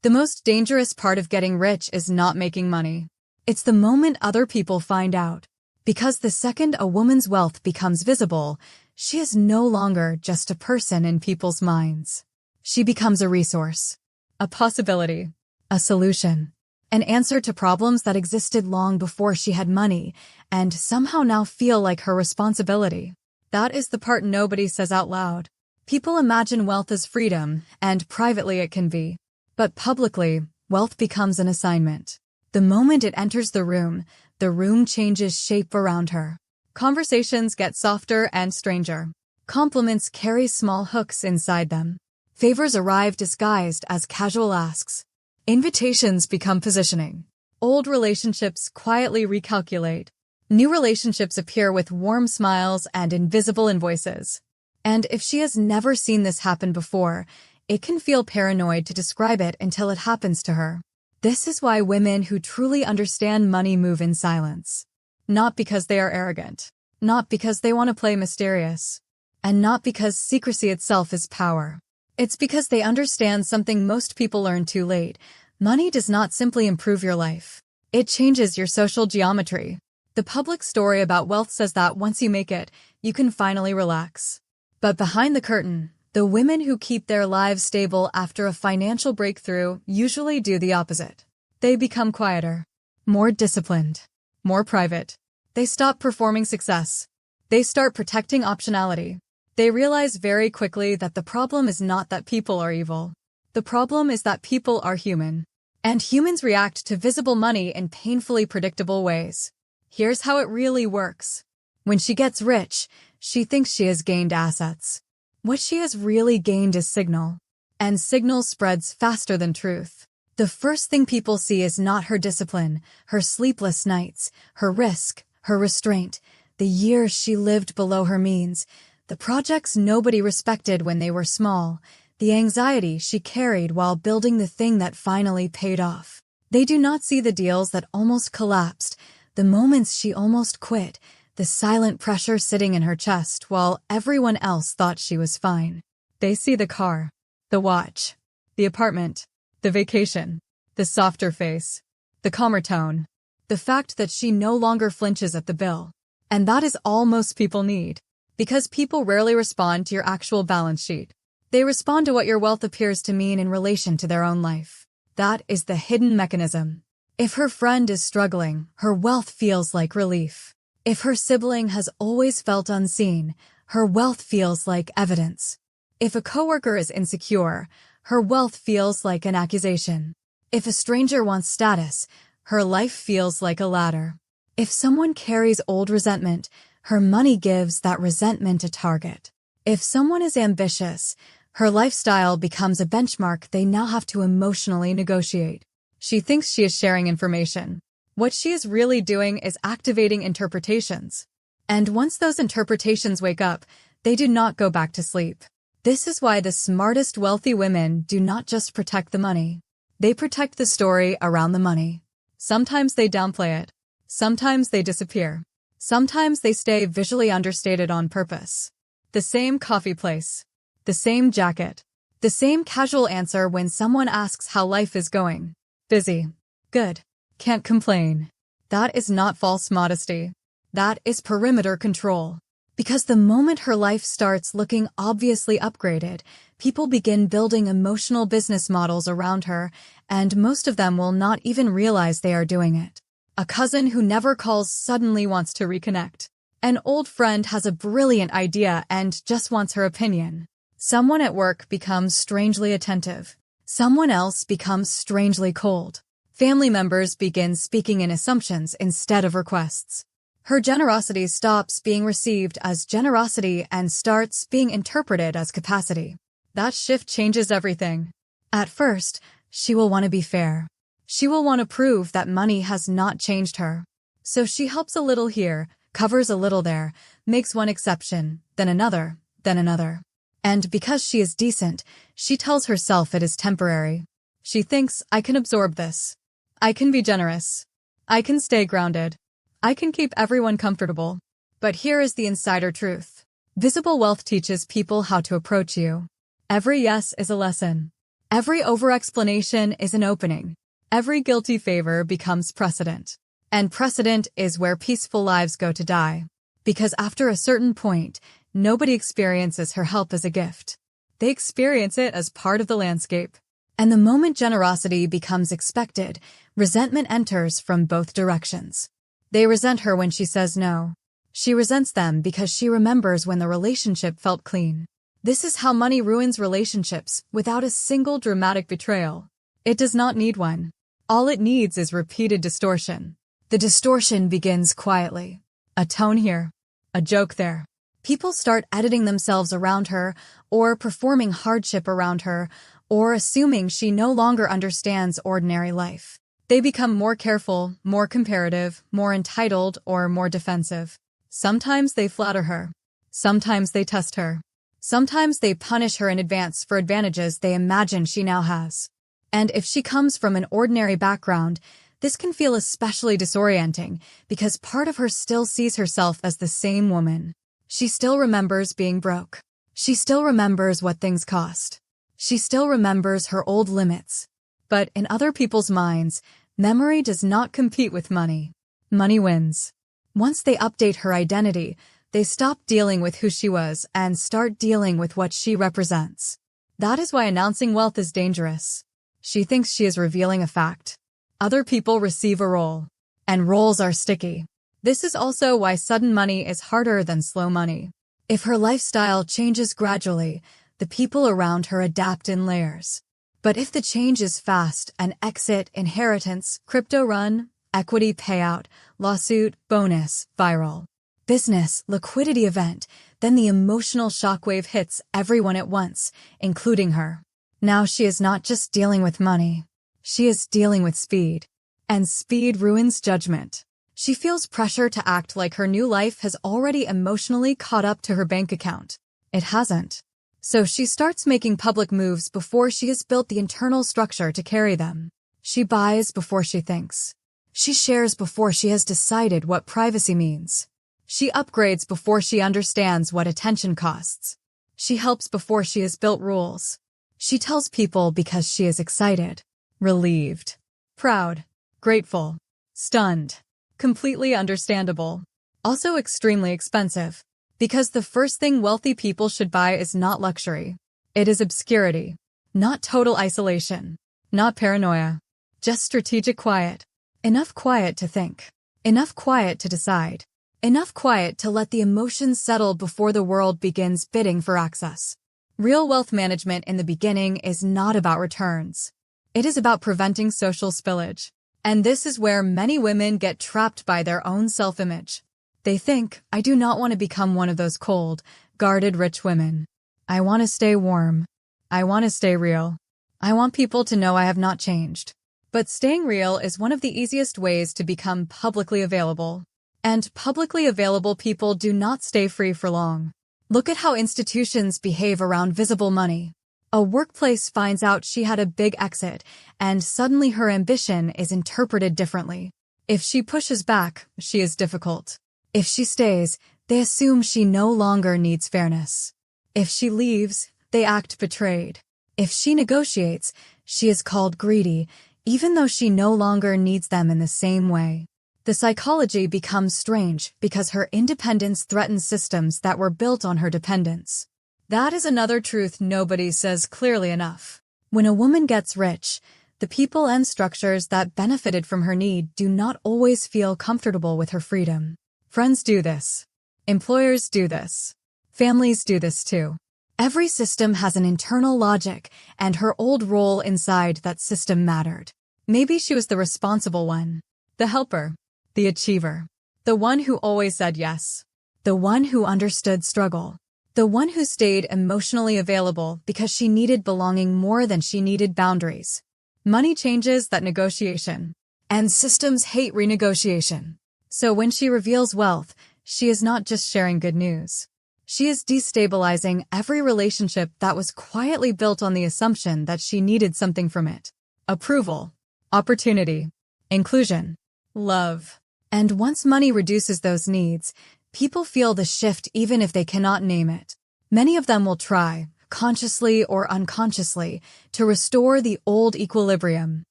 The most dangerous part of getting rich is not making money. It's the moment other people find out. Because the second a woman's wealth becomes visible, she is no longer just a person in people's minds. She becomes a resource, a possibility, a solution, an answer to problems that existed long before she had money and somehow now feel like her responsibility. That is the part nobody says out loud. People imagine wealth as freedom, and privately it can be. But publicly, wealth becomes an assignment. The moment it enters the room changes shape around her. Conversations get softer and stranger. Compliments carry small hooks inside them. Favors arrive disguised as casual asks. Invitations become positioning. Old relationships quietly recalculate. New relationships appear with warm smiles and invisible invoices. And if she has never seen this happen before, it can feel paranoid to describe it until it happens to her. This is why women who truly understand money move in silence. Not because they are arrogant. Not because they want to play mysterious. And not because secrecy itself is power. It's because they understand something most people learn too late. Money does not simply improve your life. It changes your social geometry. The public story about wealth says that once you make it, you can finally relax. But behind the curtain, the women who keep their lives stable after a financial breakthrough usually do the opposite. They become quieter, more disciplined, more private. They stop performing success. They start protecting optionality. They realize very quickly that the problem is not that people are evil. The problem is that people are human. And humans react to visible money in painfully predictable ways. Here's how it really works. When she gets rich, she thinks she has gained assets. What she has really gained is signal. And signal spreads faster than truth. The first thing people see is not her discipline, her sleepless nights, her risk, her restraint, the years she lived below her means, the projects nobody respected when they were small, the anxiety she carried while building the thing that finally paid off. They do not see the deals that almost collapsed, the moments she almost quit, the silent pressure sitting in her chest while everyone else thought she was fine. They see the car, the watch, the apartment, the vacation, the softer face, the calmer tone, the fact that she no longer flinches at the bill. And that is all most people need. Because people rarely respond to your actual balance sheet. They respond to what your wealth appears to mean in relation to their own life. That is the hidden mechanism. If her friend is struggling, her wealth feels like relief. If her sibling has always felt unseen, her wealth feels like evidence. If a coworker is insecure, her wealth feels like an accusation. If a stranger wants status, her life feels like a ladder. If someone carries old resentment, her money gives that resentment a target. If someone is ambitious, her lifestyle becomes a benchmark they now have to emotionally negotiate. She thinks she is sharing information. What she is really doing is activating interpretations. And once those interpretations wake up, they do not go back to sleep. This is why the smartest wealthy women do not just protect the money. They protect the story around the money. Sometimes they downplay it. Sometimes they disappear. Sometimes they stay visually understated on purpose. The same coffee place. The same jacket. The same casual answer when someone asks how life is going. Busy. Good. Can't complain. That is not false modesty. That is perimeter control. Because the moment her life starts looking obviously upgraded, people begin building emotional business models around her, and most of them will not even realize they are doing it. A cousin who never calls suddenly wants to reconnect. An old friend has a brilliant idea and just wants her opinion. Someone at work becomes strangely attentive. Someone else becomes strangely cold. Family members begin speaking in assumptions instead of requests. Her generosity stops being received as generosity and starts being interpreted as capacity. That shift changes everything. At first, she will want to be fair. She will want to prove that money has not changed her. So she helps a little here, covers a little there, makes one exception, then another, then another. And because she is decent, she tells herself it is temporary. She thinks, I can absorb this. I can be generous. I can stay grounded. I can keep everyone comfortable. But here is the insider truth. Visible wealth teaches people how to approach you. Every yes is a lesson. Every over-explanation is an opening. Every guilty favor becomes precedent. And precedent is where peaceful lives go to die. Because after a certain point, nobody experiences her help as a gift. They experience it as part of the landscape. And the moment generosity becomes expected, resentment enters from both directions. They resent her when she says no. She resents them because she remembers when the relationship felt clean. This is how money ruins relationships without a single dramatic betrayal. It does not need one. All it needs is repeated distortion. The distortion begins quietly. A tone here, a joke there. People start editing themselves around her, or performing hardship around her, or assuming she no longer understands ordinary life. They become more careful, more comparative, more entitled, or more defensive. Sometimes they flatter her. Sometimes they test her. Sometimes they punish her in advance for advantages they imagine she now has. And if she comes from an ordinary background, this can feel especially disorienting because part of her still sees herself as the same woman. She still remembers being broke. She still remembers what things cost. She still remembers her old limits. But in other people's minds, memory does not compete with money. Money wins. Once they update her identity, they stop dealing with who she was and start dealing with what she represents. That is why announcing wealth is dangerous. She thinks she is revealing a fact. Other people receive a role. And roles are sticky. This is also why sudden money is harder than slow money. If her lifestyle changes gradually, the people around her adapt in layers. But if the change is fast, an exit, inheritance, crypto run, equity payout, lawsuit, bonus, viral, business, liquidity event, then the emotional shockwave hits everyone at once, including her. Now she is not just dealing with money. She is dealing with speed. And speed ruins judgment. She feels pressure to act like her new life has already emotionally caught up to her bank account. It hasn't. So she starts making public moves before she has built the internal structure to carry them. She buys before she thinks. She shares before she has decided what privacy means. She upgrades before she understands what attention costs. She helps before she has built rules. She tells people because she is excited, relieved, proud, grateful, stunned, completely understandable, also extremely expensive. Because the first thing wealthy people should buy is not luxury. It is obscurity, not total isolation, not paranoia, just strategic quiet. Enough quiet to think. Enough quiet to decide. Enough quiet to let the emotions settle before the world begins bidding for access. Real wealth management in the beginning is not about returns. It is about preventing social spillage. And this is where many women get trapped by their own self-image. They think, I do not want to become one of those cold, guarded rich women. I want to stay warm. I want to stay real. I want people to know I have not changed. But staying real is one of the easiest ways to become publicly available. And publicly available people do not stay free for long. Look at how institutions behave around visible money. A workplace finds out she had a big exit, and suddenly her ambition is interpreted differently. If she pushes back, she is difficult. If she stays, they assume she no longer needs fairness. If she leaves, they act betrayed. If she negotiates, she is called greedy, even though she no longer needs them in the same way. The psychology becomes strange because her independence threatens systems that were built on her dependence. That is another truth nobody says clearly enough. When a woman gets rich, the people and structures that benefited from her need do not always feel comfortable with her freedom. Friends do this. Employers do this. Families do this too. Every system has an internal logic, and her old role inside that system mattered. Maybe she was the responsible one, the helper, the achiever, the one who always said yes, the one who understood struggle, the one who stayed emotionally available because she needed belonging more than she needed boundaries. Money changes that negotiation, and systems hate renegotiation. So when she reveals wealth, she is not just sharing good news. She is destabilizing every relationship that was quietly built on the assumption that she needed something from it. Approval, opportunity, inclusion, love. And once money reduces those needs, people feel the shift even if they cannot name it. Many of them will try, consciously or unconsciously, to restore the old equilibrium.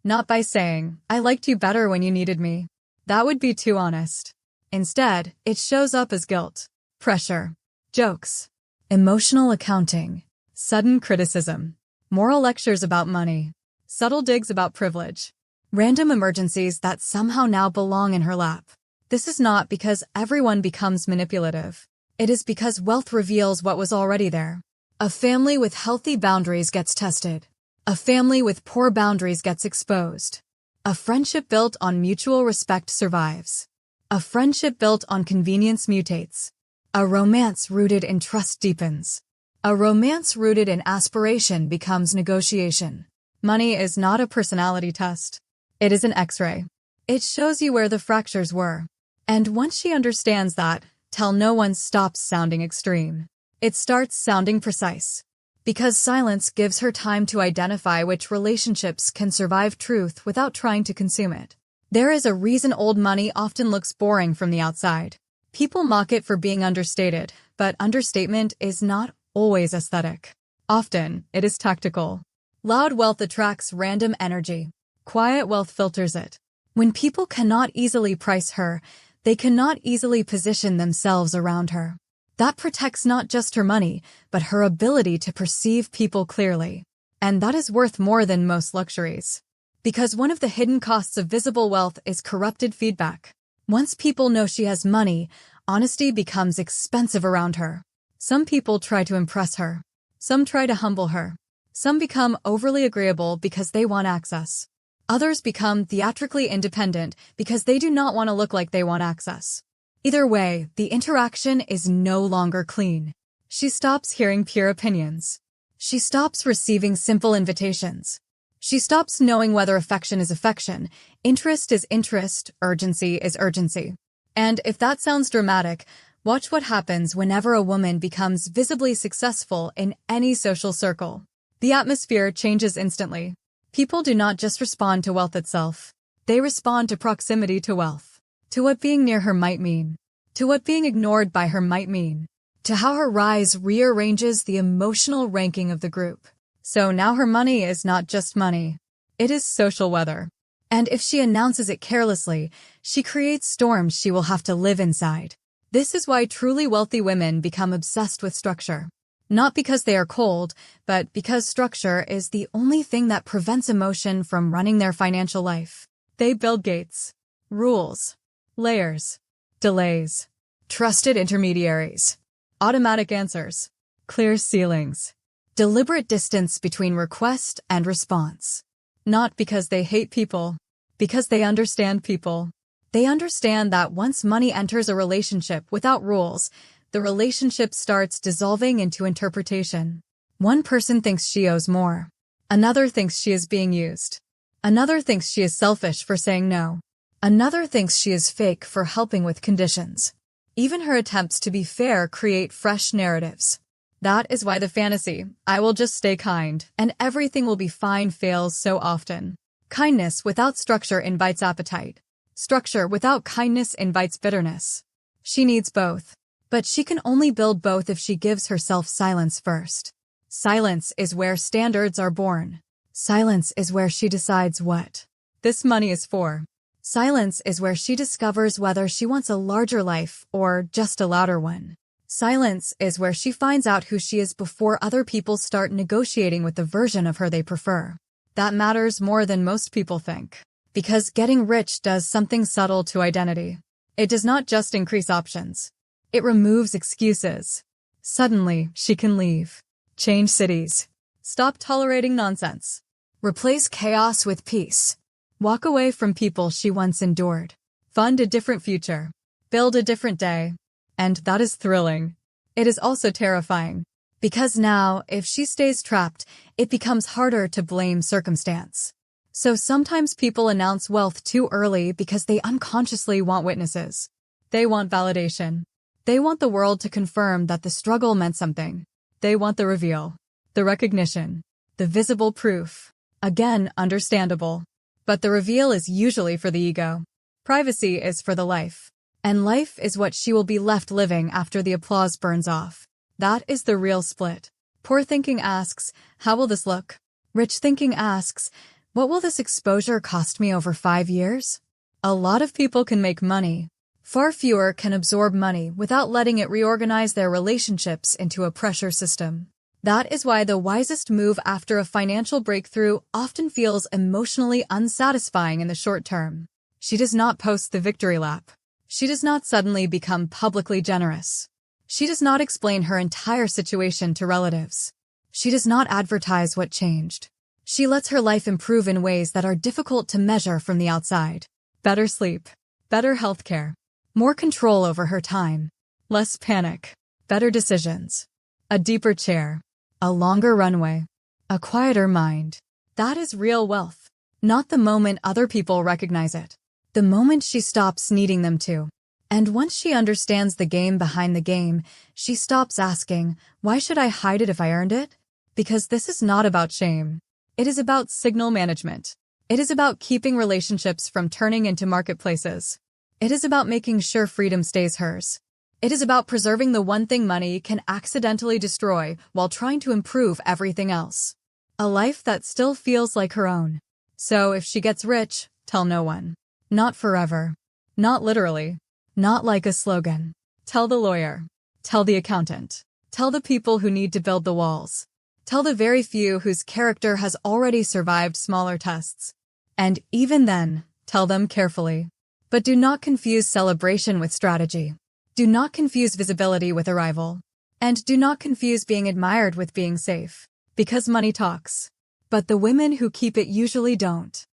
Not by saying, "I liked you better when you needed me." That would be too honest. Instead, it shows up as guilt, pressure, jokes, emotional accounting, sudden criticism, moral lectures about money, subtle digs about privilege, random emergencies that somehow now belong in her lap. This is not because everyone becomes manipulative. It is because wealth reveals what was already there. A family with healthy boundaries gets tested. A family with poor boundaries gets exposed. A friendship built on mutual respect survives. A friendship built on convenience mutates. A romance rooted in trust deepens. A romance rooted in aspiration becomes negotiation. Money is not a personality test. It is an X-ray. It shows you where the fractures were. And once she understands that, till no one stops sounding extreme, it starts sounding precise. Because silence gives her time to identify which relationships can survive truth without trying to consume it. There is a reason old money often looks boring from the outside. People mock it for being understated, but understatement is not always aesthetic. Often, it is tactical. Loud wealth attracts random energy. Quiet wealth filters it. When people cannot easily price her, they cannot easily position themselves around her. That protects not just her money, but her ability to perceive people clearly. And that is worth more than most luxuries. Because one of the hidden costs of visible wealth is corrupted feedback. Once people know she has money, honesty becomes expensive around her. Some people try to impress her. Some try to humble her. Some become overly agreeable because they want access. Others become theatrically independent because they do not want to look like they want access. Either way, the interaction is no longer clean. She stops hearing pure opinions. She stops receiving simple invitations. She stops knowing whether affection is affection, interest is interest, urgency is urgency. And if that sounds dramatic, watch what happens whenever a woman becomes visibly successful in any social circle. The atmosphere changes instantly. People do not just respond to wealth itself. They respond to proximity to wealth. To what being near her might mean. To what being ignored by her might mean. To how her rise rearranges the emotional ranking of the group. So now her money is not just money. It is social weather. And if she announces it carelessly, she creates storms she will have to live inside. This is why truly wealthy women become obsessed with structure. Not because they are cold, but because structure is the only thing that prevents emotion from running their financial life. They build gates, rules, layers, delays, trusted intermediaries, automatic answers, clear ceilings, deliberate distance between request and response. Not because they hate people, because they understand people. They understand that once money enters a relationship without rules, the relationship starts dissolving into interpretation. One person thinks she owes more. Another thinks she is being used. Another thinks she is selfish for saying no. Another thinks she is fake for helping with conditions. Even her attempts to be fair create fresh narratives. That is why the fantasy, "I will just stay kind, and everything will be fine," fails so often. Kindness without structure invites appetite. Structure without kindness invites bitterness. She needs both. But she can only build both if she gives herself silence first. Silence is where standards are born. Silence is where she decides what this money is for. Silence is where she discovers whether she wants a larger life or just a louder one. Silence is where she finds out who she is before other people start negotiating with the version of her they prefer. That matters more than most people think. Because getting rich does something subtle to identity. It does not just increase options. It removes excuses. Suddenly, she can leave. Change cities. Stop tolerating nonsense. Replace chaos with peace. Walk away from people she once endured. Fund a different future. Build a different day. And that is thrilling. It is also terrifying. Because now, if she stays trapped, it becomes harder to blame circumstance. So sometimes people announce wealth too early because they unconsciously want witnesses. They want validation. They want the world to confirm that the struggle meant something. They want the reveal, the recognition, the visible proof. Again, understandable. But the reveal is usually for the ego. Privacy is for the life. And life is what she will be left living after the applause burns off. That is the real split. Poor thinking asks, how will this look? Rich thinking asks, what will this exposure cost me over 5 years? A lot of people can make money. Far fewer can absorb money without letting it reorganize their relationships into a pressure system. That is why the wisest move after a financial breakthrough often feels emotionally unsatisfying in the short term. She does not post the victory lap. She does not suddenly become publicly generous. She does not explain her entire situation to relatives. She does not advertise what changed. She lets her life improve in ways that are difficult to measure from the outside. Better sleep, better healthcare, more control over her time, less panic, better decisions, a deeper chair, a longer runway, a quieter mind. That is real wealth. Not the moment other people recognize it. The moment she stops needing them to. And once she understands the game behind the game, she stops asking, why should I hide it if I earned it? Because this is not about shame. It is about signal management. It is about keeping relationships from turning into marketplaces. It is about making sure freedom stays hers. It is about preserving the one thing money can accidentally destroy while trying to improve everything else. A life that still feels like her own. So if she gets rich, tell no one. Not forever. Not literally. Not like a slogan. Tell the lawyer. Tell the accountant. Tell the people who need to build the walls. Tell the very few whose character has already survived smaller tests. And even then, tell them carefully. But do not confuse celebration with strategy. Do not confuse visibility with arrival. And do not confuse being admired with being safe. Because money talks. But the women who keep it usually don't.